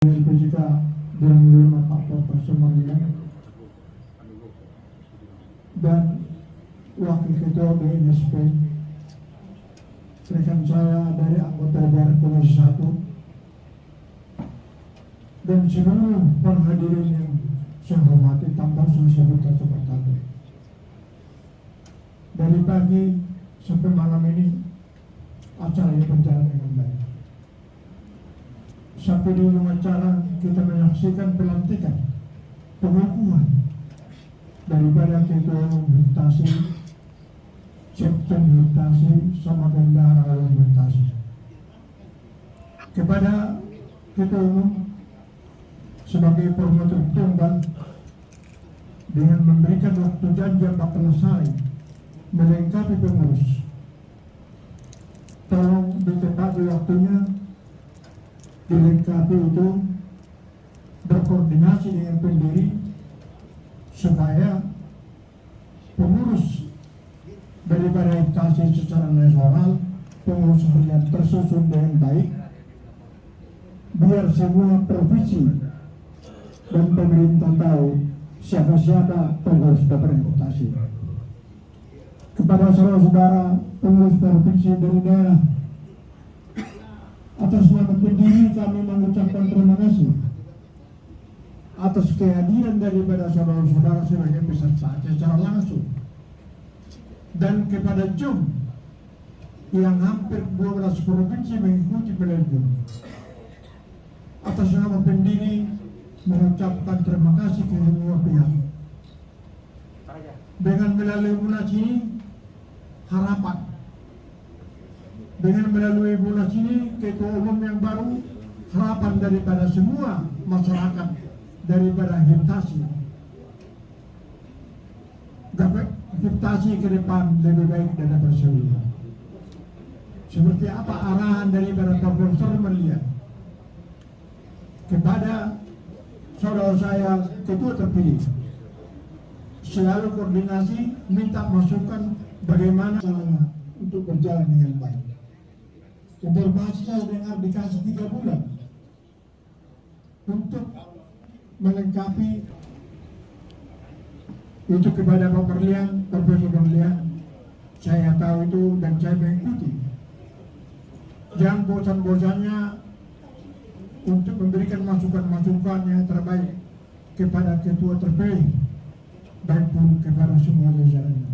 LPJK dan menerima Pak Profesor Marlian dan Wakil Ketua BNSP, rekan saya dari anggota DPR Komisi 1 dan seluruh para hadirin yang saya hormati tanpa saya sebut satu-satu. Dari pagi sampai malam ini acara ini berjalan dengan baik. Sampai di ujung acara kita menyaksikan pelantikan pengakuan daripada Ketua Umum Hiptasi, Sekjen Hiptasi, sama Bendahara Umum Hiptasi. Kepada Ketua Umum sebagai promotor tunggal dengan memberikan waktu janji 14 hari melengkapi pengurus. Tolong ditepati waktunya, dilengkapi itu, berkoordinasi dengan pendiri supaya pengurus daripada Hiptasi secara nasional, pengurus harian tersusun dengan baik, biar semua provinsi dan pemerintah tahu siapa-siapa pengurus daripada Hiptasi. Kepada saudara-saudara pengurus provinsi dari daerah, atas nama pendiri kami mengucapkan terima kasih atas kehadiran daripada saudara-saudara sebagai peserta secara langsung, dan kepada JUM yang hampir 12 provinsi mengikuti pelajaran. Atas nama pendiri mengucapkan terima kasih ke semua pihak. Dengan melalui munas ini harapan, dengan melalui munas ini Ketua Umum yang baru, harapan daripada semua masyarakat daripada Hiptasi, dapat Hiptasi ke depan lebih baik dan bersama. Seperti apa arahan daripada Profesor Marlian kepada saudara saya Ketua terpilih, selalu koordinasi, minta masukan bagaimana caranya untuk berjalan dengan baik. Informasi saya dengar dikasih 3 bulan untuk melengkapi itu kepada Pak Marlian, Profesor Marlian. Saya tahu itu dan saya mengikuti. Jangan bosan-bosannya untuk memberikan masukan-masukan yang terbaik kepada Ketua terpilih, baik pun kepada semua jajarannya.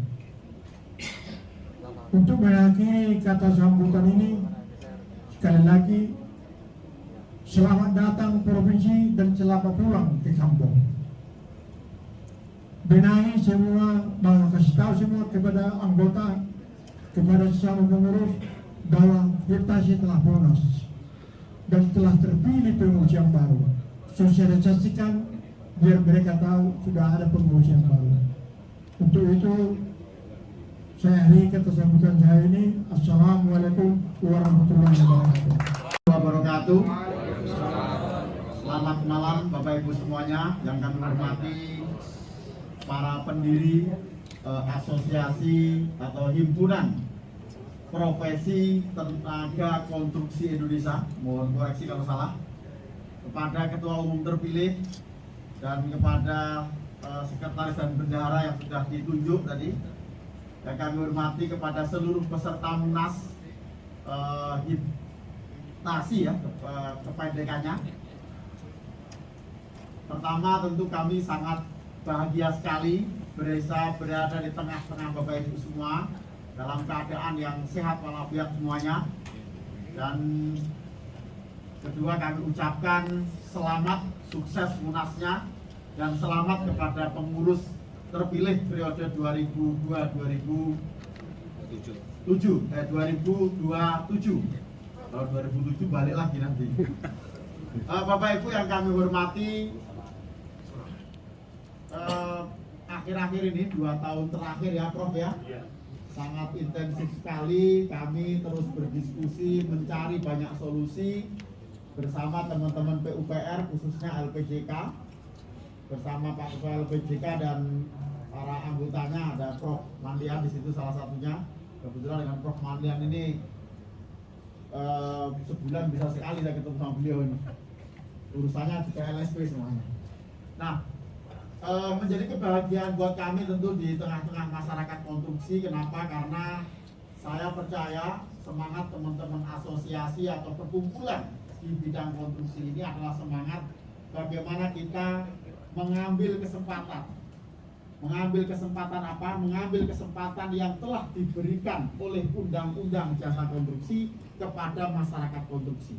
Untuk mengakhiri kata sambutan ini, sekali lagi selamat datang provinsi dan selamat pulang ke kampung. Benahi semua, kasih tahu semua kepada anggota, kepada sesama pengurus bahwa Hiptasi telah bonus dan telah terpilih pengurus yang baru. Sosialisasikan biar mereka tahu sudah ada pengurus yang baru. Untuk itu saya akhiri kata sambutan saya ini. Assalamualaikum warahmatullahi wabarakatuh. Selamat malam Bapak Ibu semuanya yang kami hormati, para pendiri asosiasi atau himpunan profesi tenaga konstruksi Indonesia, mohon koreksi kalau salah, kepada Ketua Umum terpilih dan kepada sekretaris dan bendahara yang sudah ditunjuk tadi, dan kami hormati kepada seluruh peserta munas Hiptasi ya, kependekannya. Pertama tentu kami sangat bahagia sekali bisa berada di tengah-tengah Bapak Ibu semua dalam keadaan yang sehat walafiat semuanya. Dan kedua kami ucapkan selamat sukses munasnya dan selamat kepada pengurus terpilih periode 2027. Tahun 2007 balik lagi nanti. Bapak Ibu yang kami hormati, akhir-akhir ini 2 tahun terakhir ya Prof ya, sangat intensif sekali kami terus berdiskusi mencari banyak solusi bersama teman-teman PUPR, khususnya LPJK, bersama Pak Ketua LPJK dan para anggotanya. Ada Prof Marlian di situ salah satunya. Kebetulan dengan Prof Marlian ini sebulan bisa sekali saya ketemu sama beliau ini. urusannya juga LSP semuanya. Nah, menjadi kebahagiaan buat kami tentu di tengah-tengah masyarakat konstruksi. Kenapa? Karena saya percaya semangat teman-teman asosiasi atau perkumpulan di bidang konstruksi ini adalah semangat bagaimana kita mengambil kesempatan apa? Mengambil kesempatan yang telah diberikan oleh Undang-Undang Jasa Konstruksi kepada masyarakat konstruksi.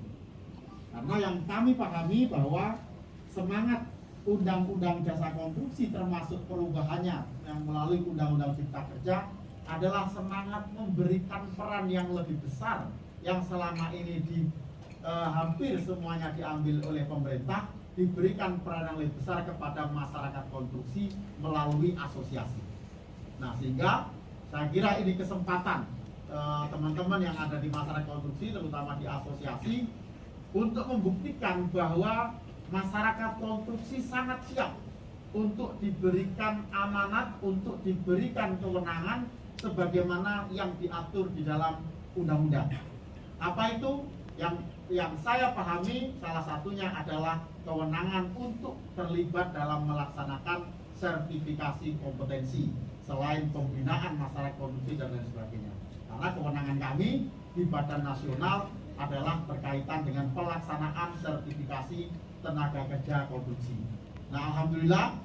Karena yang kami pahami bahwa semangat Undang-Undang Jasa Konstruksi termasuk perubahannya yang melalui Undang-Undang Cipta Kerja adalah semangat memberikan peran yang lebih besar yang selama ini hampir semuanya diambil oleh pemerintah, diberikan peran yang lebih besar kepada masyarakat konstruksi melalui asosiasi. Nah, sehingga saya kira ini kesempatan teman-teman yang ada di masyarakat konstruksi, terutama di asosiasi, untuk membuktikan bahwa masyarakat konstruksi sangat siap untuk diberikan amanat, untuk diberikan kewenangan sebagaimana yang diatur di dalam undang-undang. Apa itu? Yang saya pahami salah satunya adalah kewenangan untuk terlibat dalam melaksanakan sertifikasi kompetensi selain pembinaan masyarakat konstruksi dan lain sebagainya. Karena kewenangan kami di Badan Nasional adalah berkaitan dengan pelaksanaan sertifikasi tenaga kerja konstruksi. Nah, alhamdulillah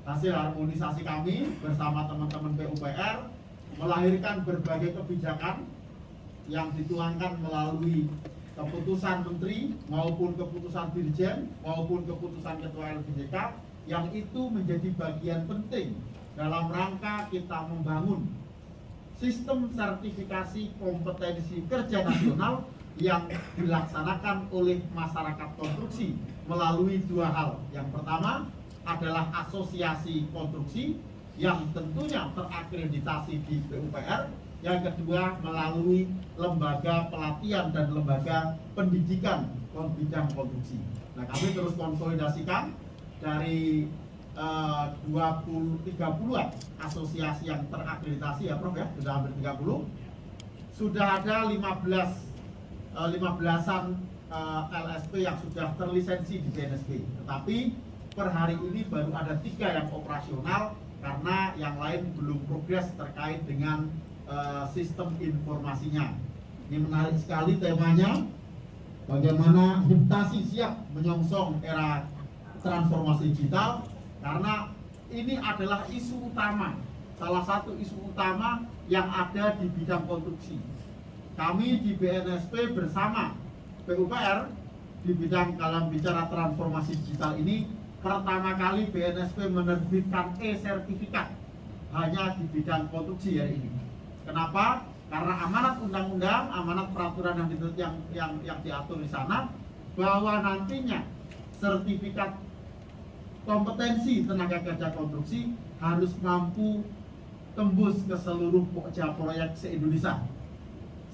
hasil harmonisasi kami bersama teman-teman PUPR melahirkan berbagai kebijakan yang dituangkan melalui keputusan menteri maupun keputusan dirjen maupun keputusan ketua LPJK, yang itu menjadi bagian penting dalam rangka kita membangun sistem sertifikasi kompetensi kerja nasional yang dilaksanakan oleh masyarakat konstruksi melalui dua hal. Yang pertama adalah asosiasi konstruksi yang tentunya terakreditasi di PUPR. Yang kedua melalui lembaga pelatihan dan lembaga pendidikan bidang konstruksi. Nah, kami terus konsolidasikan dari 30-an asosiasi yang terakreditasi ya Prof ya, sudah hampir 30. Sudah ada 15-an LSP yang sudah terlisensi di BNSP. Tetapi per hari ini baru ada 3 yang operasional karena yang lain belum progres terkait dengan sistem informasinya. Ini menarik sekali temanya, bagaimana Hiptasi siap menyongsong era transformasi digital, karena ini adalah isu utama, salah satu isu utama yang ada di bidang konstruksi. Kami di BNSP bersama PUPR di bidang dalam bicara transformasi digital ini, pertama kali BNSP menerbitkan e-sertifikat hanya di bidang konstruksi hari ini. Kenapa? Karena amanat undang-undang, amanat peraturan yang diatur di sana, bahwa nantinya sertifikat kompetensi tenaga kerja konstruksi harus mampu tembus ke seluruh proyek se-Indonesia.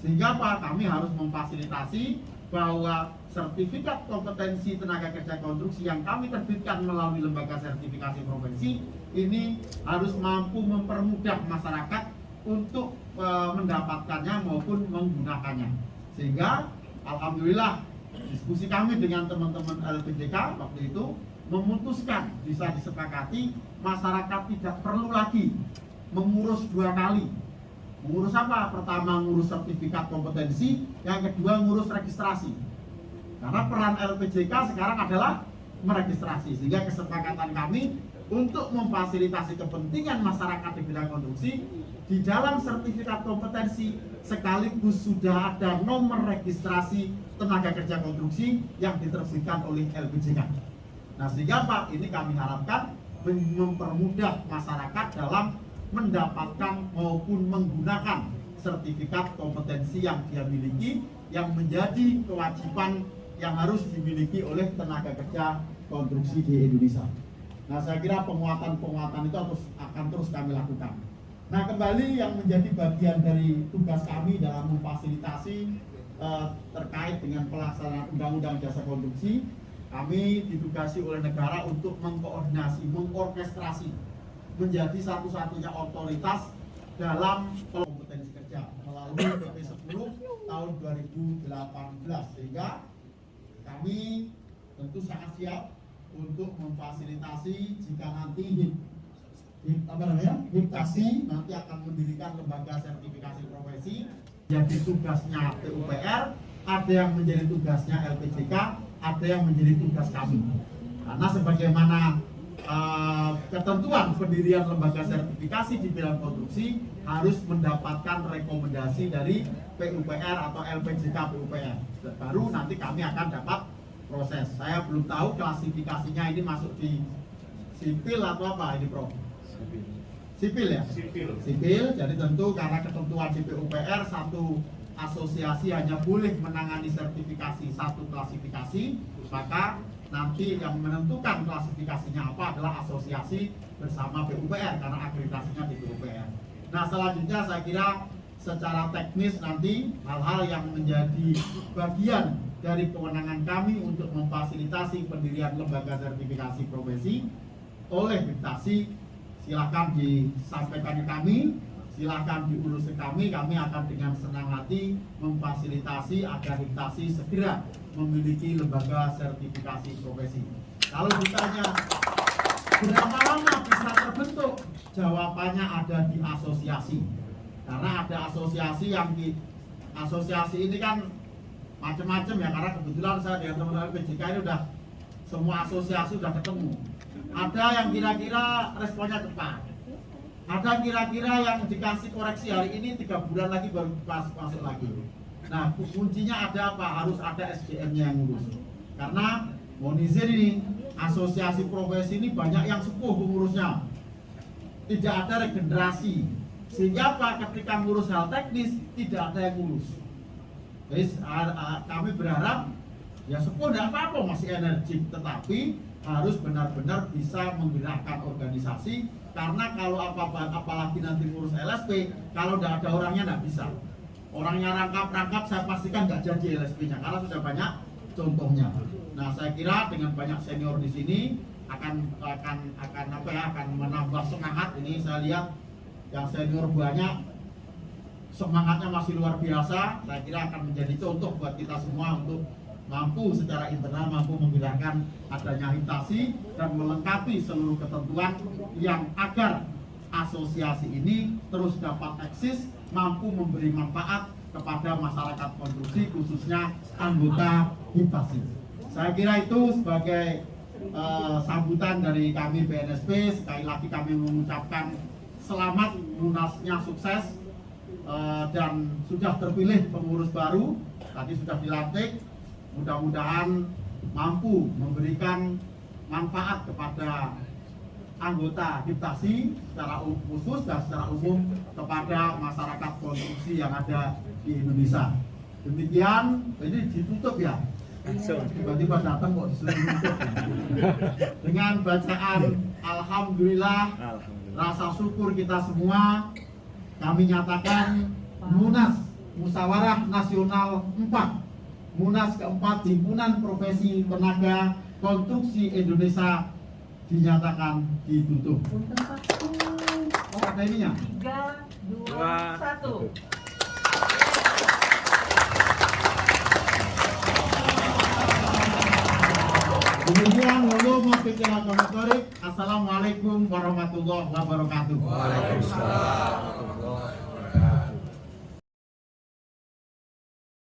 Sehingga apa? Kami harus memfasilitasi bahwa sertifikat kompetensi tenaga kerja konstruksi yang kami terbitkan melalui lembaga sertifikasi profesi ini harus mampu mempermudah masyarakat untuk mendapatkannya maupun menggunakannya. Sehingga alhamdulillah diskusi kami dengan teman-teman LPJK waktu itu memutuskan, bisa disepakati, masyarakat tidak perlu lagi mengurus 2 kali. Mengurus apa? Pertama ngurus sertifikat kompetensi, yang kedua ngurus registrasi. Karena peran LPJK sekarang adalah meregistrasi. Sehingga kesepakatan kami untuk memfasilitasi kepentingan masyarakat di bidang konstruksi, di dalam sertifikat kompetensi sekaligus sudah ada nomor registrasi tenaga kerja konstruksi yang diterbitkan oleh LPJK. Nah, sehingga Pak, ini kami harapkan mempermudah masyarakat dalam mendapatkan maupun menggunakan sertifikat kompetensi yang dia miliki, yang menjadi kewajiban yang harus dimiliki oleh tenaga kerja konstruksi di Indonesia. Nah, saya kira penguatan-penguatan itu akan terus kami lakukan. Nah, kembali yang menjadi bagian dari tugas kami dalam memfasilitasi terkait dengan pelaksanaan Undang-Undang Jasa Konstruksi, kami ditugasi oleh negara untuk mengkoordinasi, mengorkestrasi menjadi satu-satunya otoritas dalam kompetensi kerja melalui PP 10 tahun 2018, sehingga kami tentu sangat siap untuk memfasilitasi jika nanti HIPTASI nanti akan mendirikan lembaga sertifikasi profesi. Jadi tugasnya PUPR, ada yang menjadi tugasnya LPJK, ada yang menjadi tugas kami. Karena sebagaimana ketentuan pendirian lembaga sertifikasi di bidang konstruksi harus mendapatkan rekomendasi dari PUPR atau LPJK PUPR. Baru nanti kami akan dapat proses. Saya belum tahu klasifikasinya ini masuk di sipil atau apa ini, Prof? Sipil ya? Sipil. Jadi tentu karena ketentuan di PUPR satu asosiasi hanya boleh menangani sertifikasi satu klasifikasi, maka nanti yang menentukan klasifikasinya apa adalah asosiasi bersama PUPR karena akreditasinya di PUPR. Nah, selanjutnya saya kira secara teknis nanti hal-hal yang menjadi bagian dari kewenangan kami untuk memfasilitasi pendirian lembaga sertifikasi profesi oleh HIPTASI silakan disampaikan ke kami, silakan diurus ke kami akan dengan senang hati memfasilitasi agar HIPTASI segera memiliki lembaga sertifikasi profesi. Kalau ditanya berapa lama bisa terbentuk, jawabannya ada di asosiasi. Karena ada asosiasi yang asosiasi ini kan macam-macam ya, karena kebetulan saya dengan teman-teman PJK ini udah semua asosiasi udah ketemu. Ada yang kira-kira responnya cepat, ada kira-kira yang dikasih koreksi hari ini 3 bulan lagi baru masuk lagi. Nah, kuncinya ada apa? Harus ada SDM-nya yang ngurus. Karena mohon izin ini, asosiasi profesi ini banyak yang sepuh pengurusnya, tidak ada regenerasi, sehingga apa? Ketika ngurus hal teknis tidak ada yang ngurus. Jadi kami berharap ya sepuh tidak apa-apa, masih energik, tetapi harus benar-benar bisa menggerakkan organisasi. Karena kalau apalagi nanti ngurus LSP, kalau tidak ada orangnya tidak bisa. Orangnya rangkap-rangkap saya pastikan nggak jadi LSP-nya karena sudah banyak contohnya. Nah, saya kira dengan banyak senior di sini akan menambah semangat. Ini saya lihat yang senior banyak, semangatnya masih luar biasa. Saya kira akan menjadi contoh buat kita semua untuk mampu secara internal mampu menggerakkan adanya HIPTASI dan melengkapi seluruh ketentuan yang agar asosiasi ini terus dapat eksis, mampu memberi manfaat kepada masyarakat konstruksi khususnya anggota HIPTASI. Saya kira itu sebagai sambutan dari kami BNSP. Sekali lagi kami mengucapkan selamat munasnya sukses dan sudah terpilih pengurus baru, tadi sudah dilantik. Mudah-mudahan mampu memberikan manfaat kepada anggota HIPTASI secara khusus dan secara umum kepada masyarakat konstruksi yang ada di Indonesia. Demikian, ini ditutup ya. Tiba-tiba datang kok disuruh tutup. Dengan bacaan Alhamdulillah, rasa syukur kita semua, kami nyatakan Munas Musyawarah Nasional 4, Munas keempat Himpunan Profesi Tenaga Konstruksi Indonesia dinyatakan ditutup. Oh, ada ininya. 3, 2, 1. Demikian ulum pikiran komentarik. Assalamualaikum warahmatullahi wabarakatuh. Waalaikumsalam.